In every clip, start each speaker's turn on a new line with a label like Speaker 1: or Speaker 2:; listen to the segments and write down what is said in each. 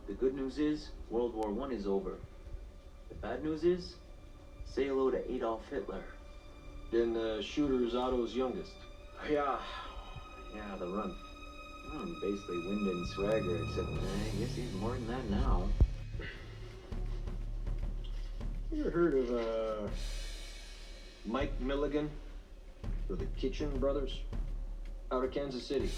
Speaker 1: The good news is World War I is over. The bad news is say hello to Adolf Hitler.
Speaker 2: Then the shooter's Otto's youngest.
Speaker 1: Yeah, the run. Basically wind and swagger, except I guess he's more than that now.
Speaker 2: You ever heard of Mike Milligan or the Kitchen Brothers out of Kansas City?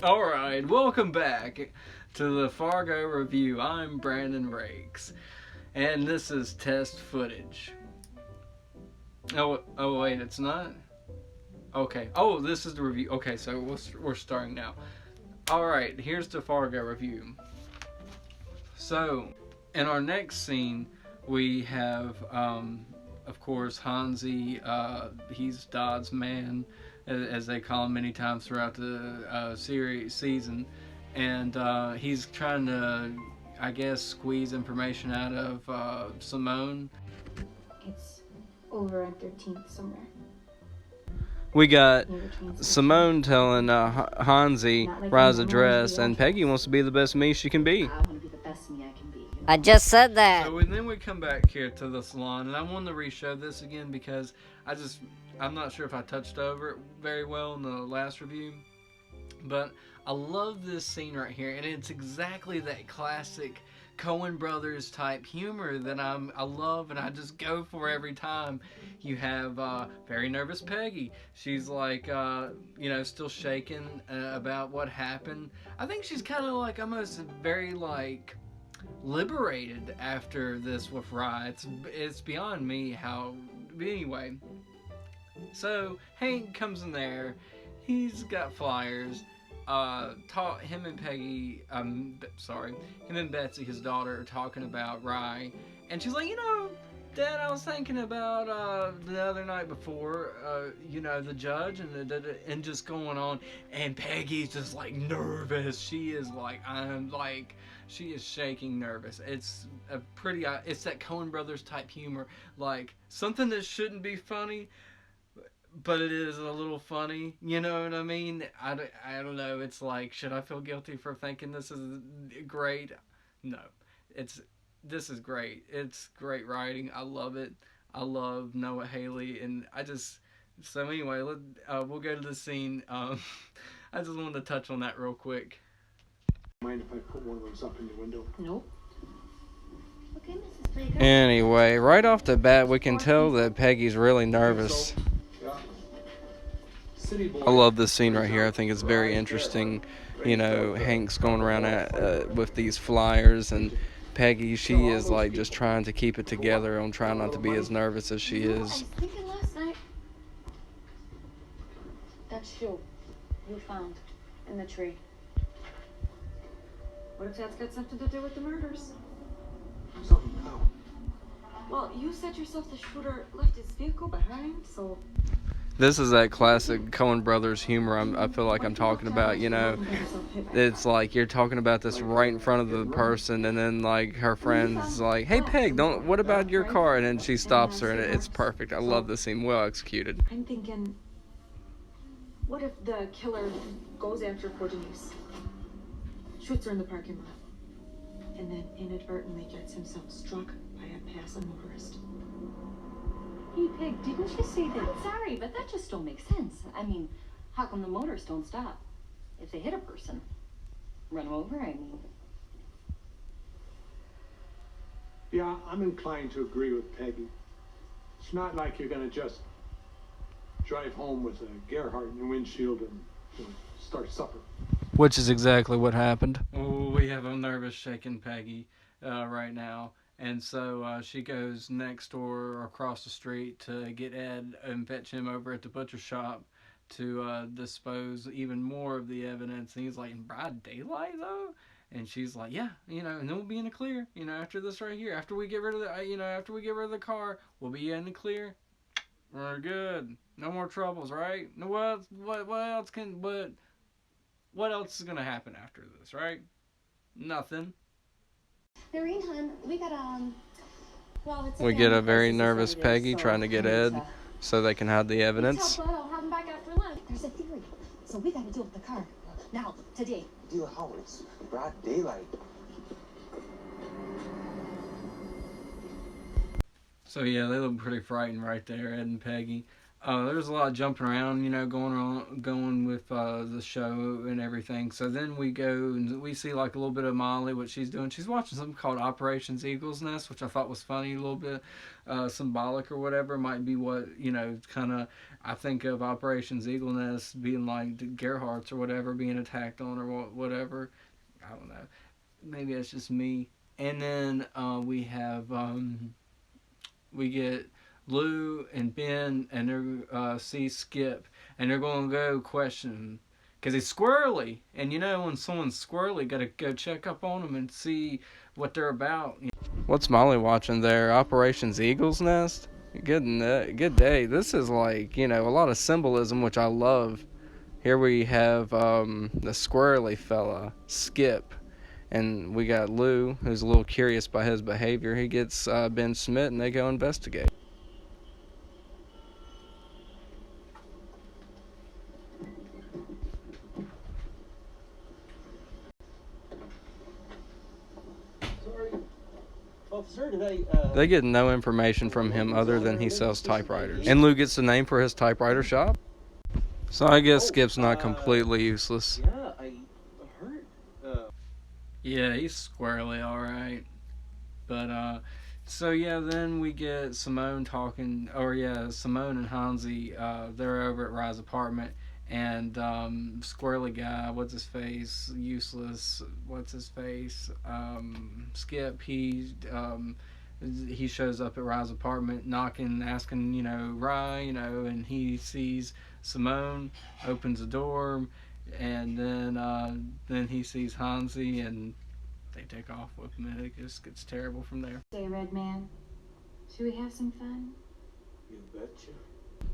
Speaker 3: Alright, welcome back to the Fargo review. I'm Brandon Rakes, and this is test footage. Oh wait, it's not? Okay, this is the review. Okay, so we're starting now. Alright, here's the Fargo review. So, in our next scene, we have, of course, Hansi. He's Dodd's man, as they call him many times throughout the season, and he's trying to, I guess, squeeze information out of Simone.
Speaker 4: It's over on 13th somewhere.
Speaker 3: We got Simone telling Hansi Rye's address, and Peggy wants to be the best me she can be.
Speaker 4: I want to be the best me I can be.
Speaker 5: I just said that.
Speaker 3: So then we come back here to the salon, and I wanted to re-show this again because I'm not sure if I touched over it very well in the last review, but I love this scene right here, and it's exactly that classic Coen Brothers type humor that I love and I just go for every time. You have very nervous Peggy. She's like, still shaking about what happened. I think she's kind of like almost very like liberated after this with Rye. It's beyond me how. But anyway, so Hank comes in there. He's got flyers. Him and Betsy, his daughter, are talking about Rye, and she's like, Dad, I was thinking about the other night before, the judge and just going on, and Peggy's just like nervous. She is like, she is shaking nervous. It's it's that Coen Brothers type humor, like something that shouldn't be funny, but it is a little funny, you know what I mean? I don't know, it's like, should I feel guilty for thinking this is great? No, this is great. It's great writing. I love it. I love Noah Haley, and so anyway, we'll go to the scene. I just wanted to touch on that real quick.
Speaker 2: Mind if I put one of those up in the window?
Speaker 4: Nope. Okay, Mrs. Baker.
Speaker 3: Anyway, right off the bat, we can tell that Peggy's really nervous. I love this scene right here. I think it's very interesting. Hank's going around with these flyers, and Peggy, she is like just trying to keep it together and trying not to be as nervous as she is.
Speaker 4: I was thinking last night. That shoe you found in the tree. What if that's got something to do with the murders?
Speaker 2: Something how?
Speaker 4: Well, you said yourself the shooter left his vehicle behind, so...
Speaker 3: This is that classic Coen Brothers humor I feel like I'm talking about, It's like you're talking about this right in front of the person, and then like her friend's like, "Hey Peg, what about your car?" And then she stops her, and it's perfect. I love this scene, well executed.
Speaker 4: I'm thinking, what if the killer goes after poor Denise, shoots her in the parking lot, and then inadvertently gets himself struck by a passing motorist?
Speaker 6: Hey, Peg, didn't you say that? I'm sorry, but that just don't make sense. I mean, how come the motors don't stop if they hit a person? Run them over, I mean.
Speaker 2: Yeah, I'm inclined to agree with Peggy. It's not like you're going to just drive home with a Gerhardt in your windshield and start supper.
Speaker 3: Which is exactly what happened. Oh, we have a nervous, shaking Peggy right now. And so she goes next door or across the street to get Ed and fetch him over at the butcher shop to dispose even more of the evidence. And he's like, in broad daylight, though? And she's like, yeah, and then we'll be in the clear, after this right here. After we get rid of the car, we'll be in the clear. We're good. No more troubles, right? No, what else what else is going to happen after this, right? Nothing.
Speaker 6: Noreen, hon, we got well, it's a
Speaker 3: We get a
Speaker 6: family
Speaker 3: very
Speaker 6: crisis
Speaker 3: nervous
Speaker 6: as it is,
Speaker 3: Peggy
Speaker 6: so
Speaker 3: trying to get Ed so they can hide the
Speaker 6: you
Speaker 3: evidence.
Speaker 6: tell Bud I'll have him back after lunch. There's a theory, so we got to deal with the car now, today.
Speaker 5: Deal how? It's broad daylight.
Speaker 3: So yeah, they look pretty frightened right there, Ed and Peggy. There's a lot of jumping around, going with the show and everything. So then we go and we see like a little bit of Molly, what she's doing. She's watching something called Operations Eagle's Nest, which I thought was funny, a little bit symbolic or whatever. Might be what, kind of, I think of Operations Eagle Nest being like the Gerhardts or whatever being attacked on or whatever. I don't know. Maybe that's just me. And then we get Lou and Ben, and they see Skip, and they're going to go question him because he's squirrely. And when someone's squirrely, got to go check up on them and see what they're about. What's Molly watching there? Operations Eagle's Nest? Good day. This is like, a lot of symbolism, which I love. Here we have the squirrely fella, Skip. And we got Lou, who's a little curious by his behavior. He gets Ben Smith, and they go investigate.
Speaker 5: Sorry. Officer, did
Speaker 3: They get no information from him other than he sells typewriters. And Lou gets the name for his typewriter shop. So I guess Skip's not completely useless.
Speaker 5: Yeah, I heard.
Speaker 3: Yeah, he's squarely alright. But, so yeah, then we get Simone talking, Simone and Hansi, they're over at Rye's apartment, and, squirrely guy, what's his face, useless, Skip, he shows up at Rye's apartment, knocking, asking, Rye, and he sees Simone, opens the door, and then he sees Hansi, and they take off with him, and it just gets terrible from there.
Speaker 4: Say, Red Man, should we have some fun?
Speaker 5: You betcha.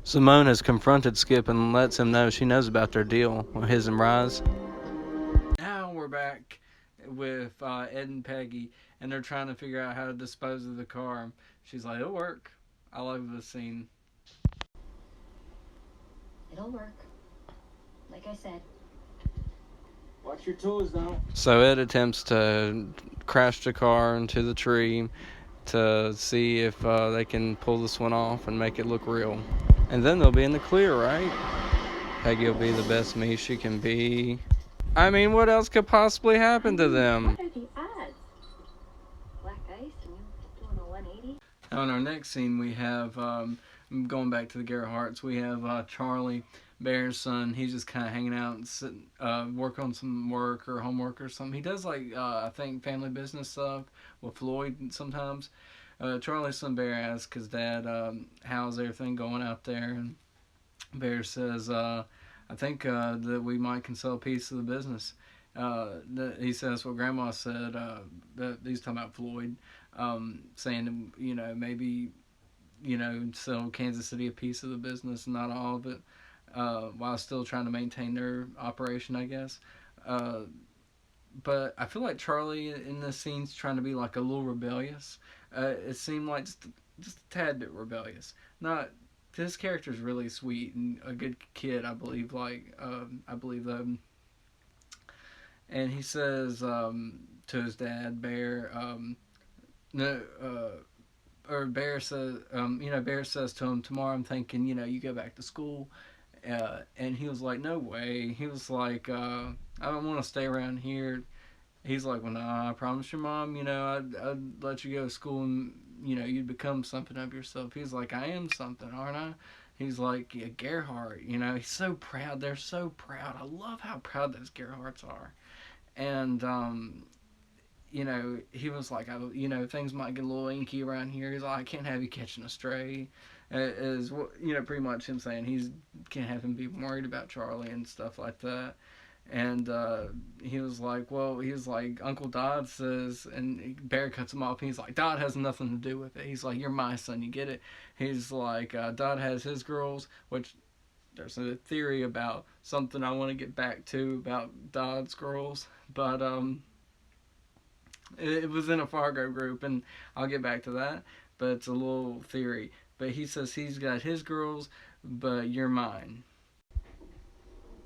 Speaker 3: Simone has confronted Skip and lets him know she knows about their deal, his and Rye's. Now we're back with Ed and Peggy, and they're trying to figure out how to dispose of the car. She's like, it'll work. I love this scene.
Speaker 6: It'll work. Like I said.
Speaker 5: Watch your toes now.
Speaker 3: So Ed attempts to crash the car into the tree to see if they can pull this one off and make it look real. And then they'll be in the clear, right? Peggy will be the best me she can be. I mean, what else could possibly happen to them?
Speaker 6: What are the odds? Black ice and doing a 180?
Speaker 3: On our next scene, we have, going back to the Gerhardts, we have Charlie, Bear's son. He's just kind of hanging out and sitting, work on some work or homework or something. He does, I think, family business stuff with Floyd sometimes. Charlie's son, Bear, asks his dad, how's everything going out there? And Bear says, I think that we might can sell a piece of the business. He says what Grandma said, that he's talking about Floyd, saying, maybe, sell Kansas City a piece of the business, not all of it, while still trying to maintain their operation, I guess. But I feel like Charlie in this scene's trying to be like a little rebellious. It seemed like just a tad bit rebellious. Not This character's really sweet and a good kid, I believe. And he says to his dad, Bear, Bear says, Bear says to him, tomorrow I'm thinking, you go back to school. And he was like, no way. He was like, I don't want to stay around here. He's like, well, no, I promise your mom, I'd let you go to school and, you'd become something of yourself. He's like, I am something, aren't I? He's like, yeah, Gerhardt, he's so proud. They're so proud. I love how proud those Gerhardts are. And, he was like, things might get a little inky around here. He's like, I can't have you catching a stray. Is pretty much him saying can't have him be worried about Charlie and stuff like that. And he was like, Uncle Dodd says, and Bear cuts him off. He's like, Dodd has nothing to do with it. He's like, you're my son, you get it? He's like, Dodd has his girls, which there's a theory about something I want to get back to about Dodd's girls. But It was in a Fargo group, and I'll get back to that, but it's a little theory. But he says he's got his girls, but you're mine.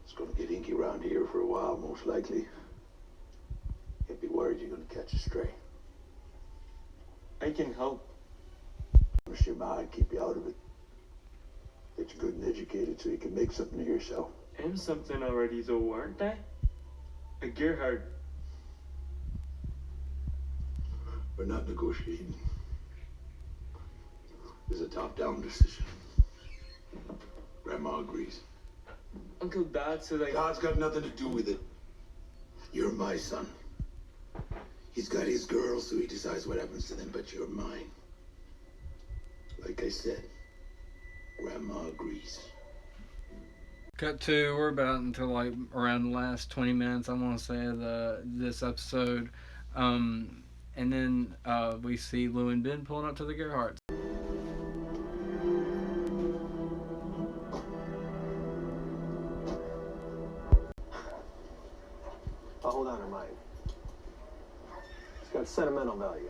Speaker 7: It's gonna get inky around here for a while, most likely. Can't be worried you're gonna catch a stray.
Speaker 5: I can help.
Speaker 7: Push your mind, keep you out of it. Get you good and educated so you can make something of yourself.
Speaker 5: I'm something already though, aren't I? A Gerhard.
Speaker 7: We're not negotiating. This is a top-down decision. Grandma agrees.
Speaker 5: Uncle Dad said I...
Speaker 7: God's got nothing to do with it. You're my son. He's got his girls, so he decides what happens to them, but you're mine. Like I said, Grandma agrees.
Speaker 3: Cut to, we're about until like around the last 20 minutes, I want to say, this episode. And then we see Lou and Ben pulling up to the Gerhardts.
Speaker 5: I'll hold on to mine. It's got sentimental value.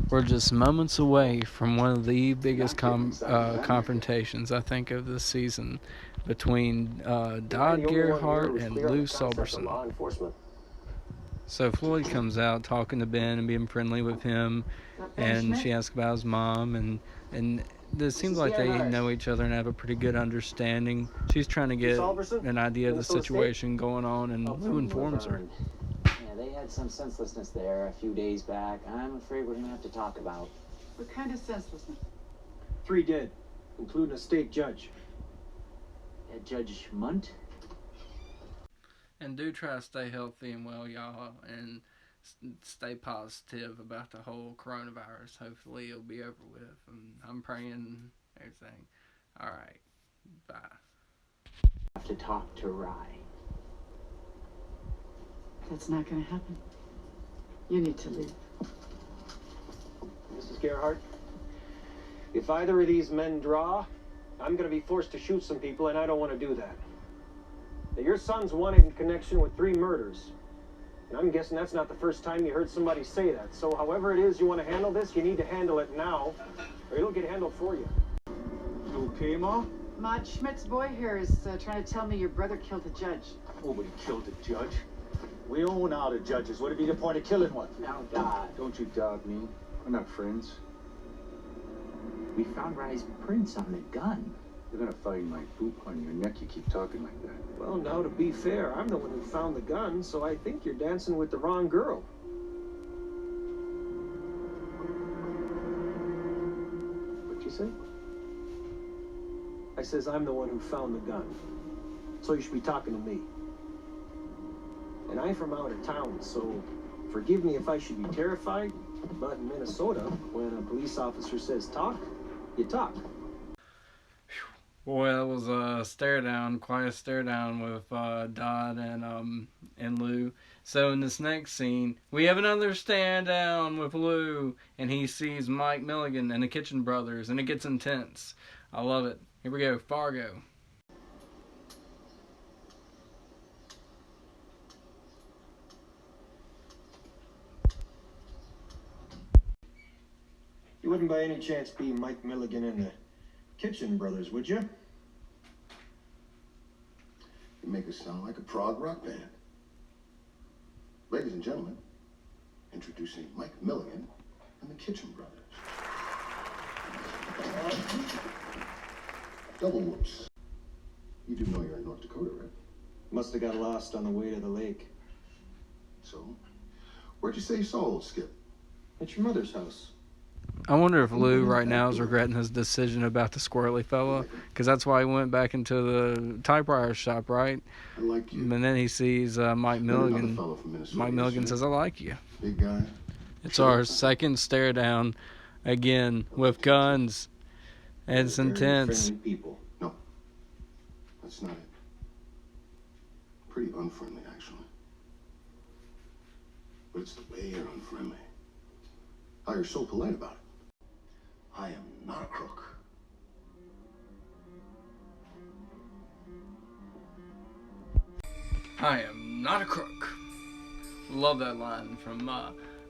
Speaker 3: We're just moments away from one of the biggest confrontations, I think, of this season between Dodd Gerhardt and Lou Sulberson. So Floyd comes out talking to Ben and being friendly with him, and she asks about his mom, and it seems like they know each other and have a pretty good understanding. She's trying to get an idea of the situation going on, and Lou informs her.
Speaker 1: Yeah, they had some senselessness there a few days back. I'm afraid we're gonna have to talk about.
Speaker 8: What kind of senselessness?
Speaker 5: 3 dead, including a state judge.
Speaker 1: Judge Munt?
Speaker 3: And do try to stay healthy and well, y'all, and stay positive about the whole coronavirus. Hopefully it'll be over with, and I'm praying everything. All right, bye.
Speaker 1: Have to talk to Rye.
Speaker 8: That's not going to happen. You need to leave.
Speaker 5: Mrs. Gerhardt, if either of these men draw, I'm going to be forced to shoot some people, and I don't want to do that. Now, your son's wanted in connection with 3 murders. And I'm guessing that's not the first time you heard somebody say that. So however it is you want to handle this, you need to handle it now, or it'll get handled for you.
Speaker 9: You okay, Ma?
Speaker 8: Maud Schmidt's boy here is trying to tell me your brother killed a judge.
Speaker 9: Nobody killed a judge. We own all the judges. What'd be the point of killing one?
Speaker 1: Now, God.
Speaker 9: Don't you doubt me. We're not friends.
Speaker 1: We found Rye's prints on the gun.
Speaker 9: You're gonna find my boot on your neck. You keep talking like that.
Speaker 5: Well, now to be fair, I'm the one who found the gun, so I think you're dancing with the wrong girl. What'd you say? I says I'm the one who found the gun. So you should be talking to me. And I'm from out of town, so forgive me if I should be terrified, but in Minnesota, when a police officer says talk, you talk.
Speaker 3: Boy, that was a stare down, quite a stare down with Dodd and Lou. So in this next scene, we have another stare down with Lou, and he sees Mike Milligan and the Kitchen Brothers, and it gets intense. I love it. Here we go, Fargo.
Speaker 5: You wouldn't by any chance be Mike Milligan and the Kitchen Brothers, would you?
Speaker 7: You make us sound like a prog rock band. Ladies and gentlemen, introducing Mike Milligan and the Kitchen Brothers. Double whoops. You do know you're in North Dakota, right?
Speaker 5: Must have got lost on the way to the lake.
Speaker 7: So, where'd you say you saw old Skip?
Speaker 5: At your mother's house.
Speaker 3: I wonder if Lou right now is regretting his decision about the squirrely fella, because that's why he went back into the typewriter shop, right?
Speaker 7: I like you.
Speaker 3: And then he sees Mike Milligan. Mike Milligan says, "I like you."
Speaker 7: Big guy.
Speaker 3: It's our second stare down, again with guns, and it's intense.
Speaker 5: Friendly people.
Speaker 7: No, that's not it. Pretty unfriendly, actually. But it's the way you're unfriendly. How you're so polite about it. I am not a crook.
Speaker 3: I am not a crook. Love that line from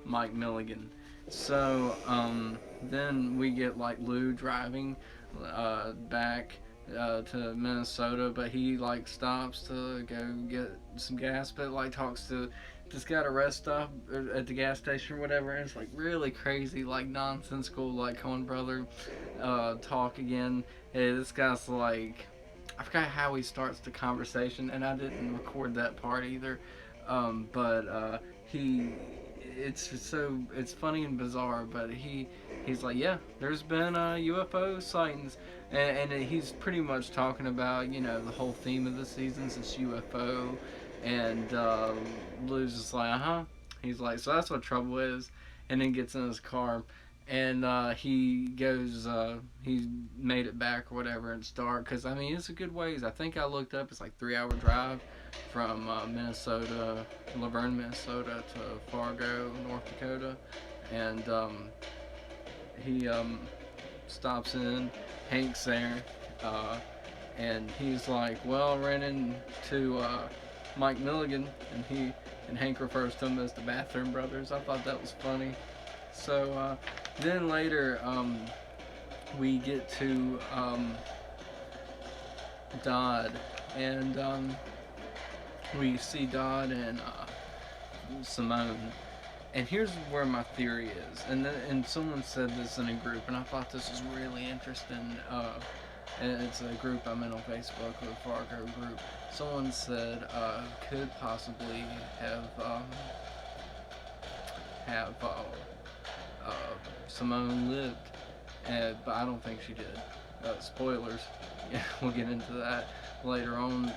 Speaker 3: Mike Milligan. So then we get like Lou driving back to Minnesota, but he like stops to go get some gas, but like talks to this guy at a rest stop at the gas station or whatever, and it's like really crazy, like nonsensical, like Coen brother talk again. Hey, this guy's like, I forgot how he starts the conversation, and I didn't record that part either. But he, it's funny and bizarre. But he's like, yeah, there's been UFO sightings, and he's pretty much talking about the whole theme of the seasons is UFO, and Lou's just like, He's like, so that's what trouble is, and then gets in his car. And he goes, he made it back or whatever. It's dark because I mean it's a good ways. I think I looked up. It's like 3-hour drive from Minnesota, Laverne, Minnesota to Fargo, North Dakota. And he stops in. Hank's there, and he's like, "Well, I ran into Mike Milligan," and Hank refers to him as the Bathroom Brothers. I thought that was funny. So then later we get to Dodd, and we see Dodd and Simone. And here's where my theory is, and someone said this in a group, and I thought this was really interesting. And it's a group I'm in on Facebook, the Fargo group. Someone said could possibly have Simone lived, but I don't think she did. Spoilers. Yeah, we'll get into that later on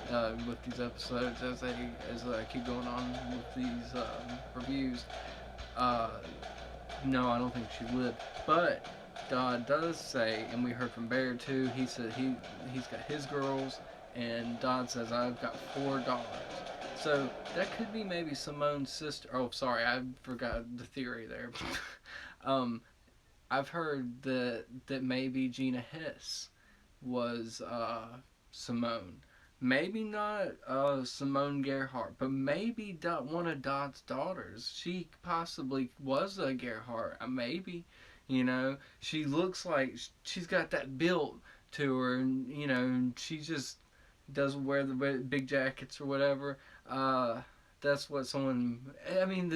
Speaker 3: with these episodes as I keep going on with these reviews. No, I don't think she lived, but Dodd does say, and we heard from Bear too. He said he's got his girls, and Dodd says I've got 4 daughters. So that could be maybe Simone's sister. Oh, sorry, I forgot the theory there. I've heard that maybe Gina Hess was Simone. Maybe not Simone Gerhardt, but maybe one of Dodd's daughters. She possibly was a Gerhardt. Maybe, she looks like she's got that build to her, and she just doesn't wear the big jackets or whatever. That's what someone. I mean,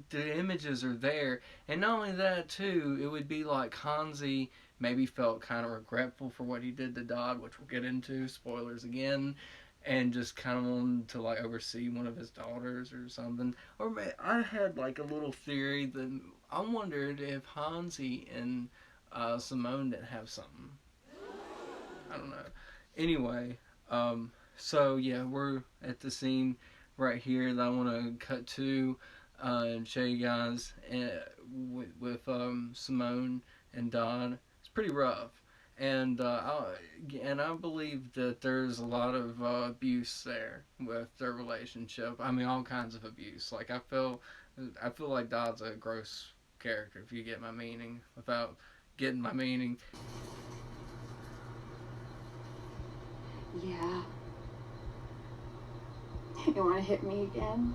Speaker 3: the images are there, and not only that too. It would be like Hansi maybe felt kind of regretful for what he did to Dodd, which we'll get into. Spoilers again, and just kind of wanted to like oversee one of his daughters or something. Or I had like a little theory that I wondered if Hansi and Simone didn't have something. I don't know. Anyway, so yeah, we're at the scene right here that I want to cut to and show you guys with Simone and Dodd. It's pretty rough, and I believe that there's a lot of abuse there with their relationship. I mean, all kinds of abuse. Like I feel like Dodd's a gross character, if you get my meaning, without getting my meaning.
Speaker 6: Yeah. You want to hit me again?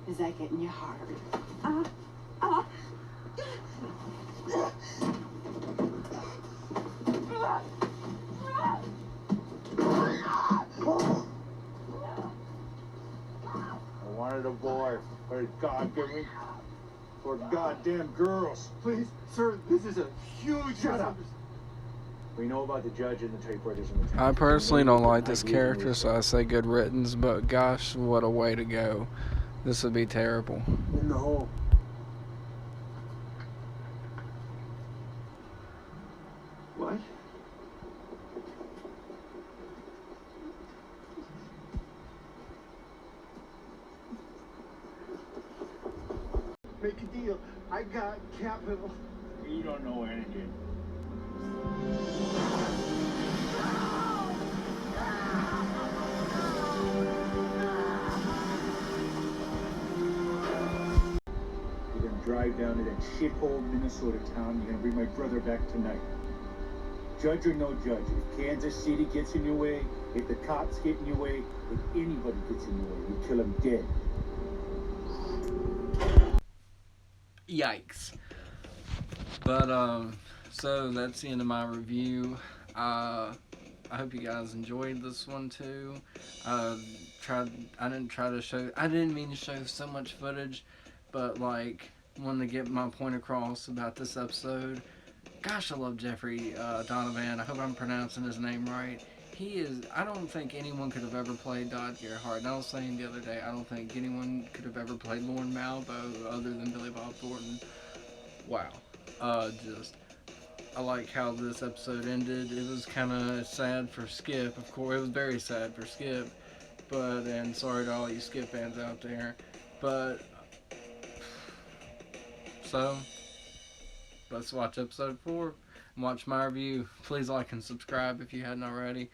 Speaker 6: Is that getting you hard?
Speaker 9: I wanted a boy, but God give me 4 goddamn girls.
Speaker 2: Please, sir, this is a huge...
Speaker 9: Shut up. We know about the judge and the typewriters in the town.
Speaker 3: I personally don't like this character, so I say good riddance, but gosh, what a way to go. This would be terrible.
Speaker 9: In the hole.
Speaker 2: What? Make a deal. I got capital.
Speaker 9: You don't know anything. You're gonna drive down to that shithole Minnesota town. You're gonna bring my brother back tonight. Judge or no judge, if Kansas City gets in your way, if the cops get in your way, if anybody gets in your way, you kill them dead.
Speaker 3: Yikes. But, so that's the end of my review. I hope you guys enjoyed this one too. I didn't mean to show so much footage, but like, wanted to get my point across about this episode. Gosh, I love Jeffrey Donovan. I hope I'm pronouncing his name right. I don't think anyone could have ever played Dod Gerhardt. And I was saying the other day, I don't think anyone could have ever played Lorne Malvo other than Billy Bob Thornton. Wow. I like how this episode ended. It was kind of sad for Skip. Of course, it was very sad for Skip. And sorry to all you Skip fans out there. So, let's watch episode 4 and watch my review. Please like and subscribe if you hadn't already.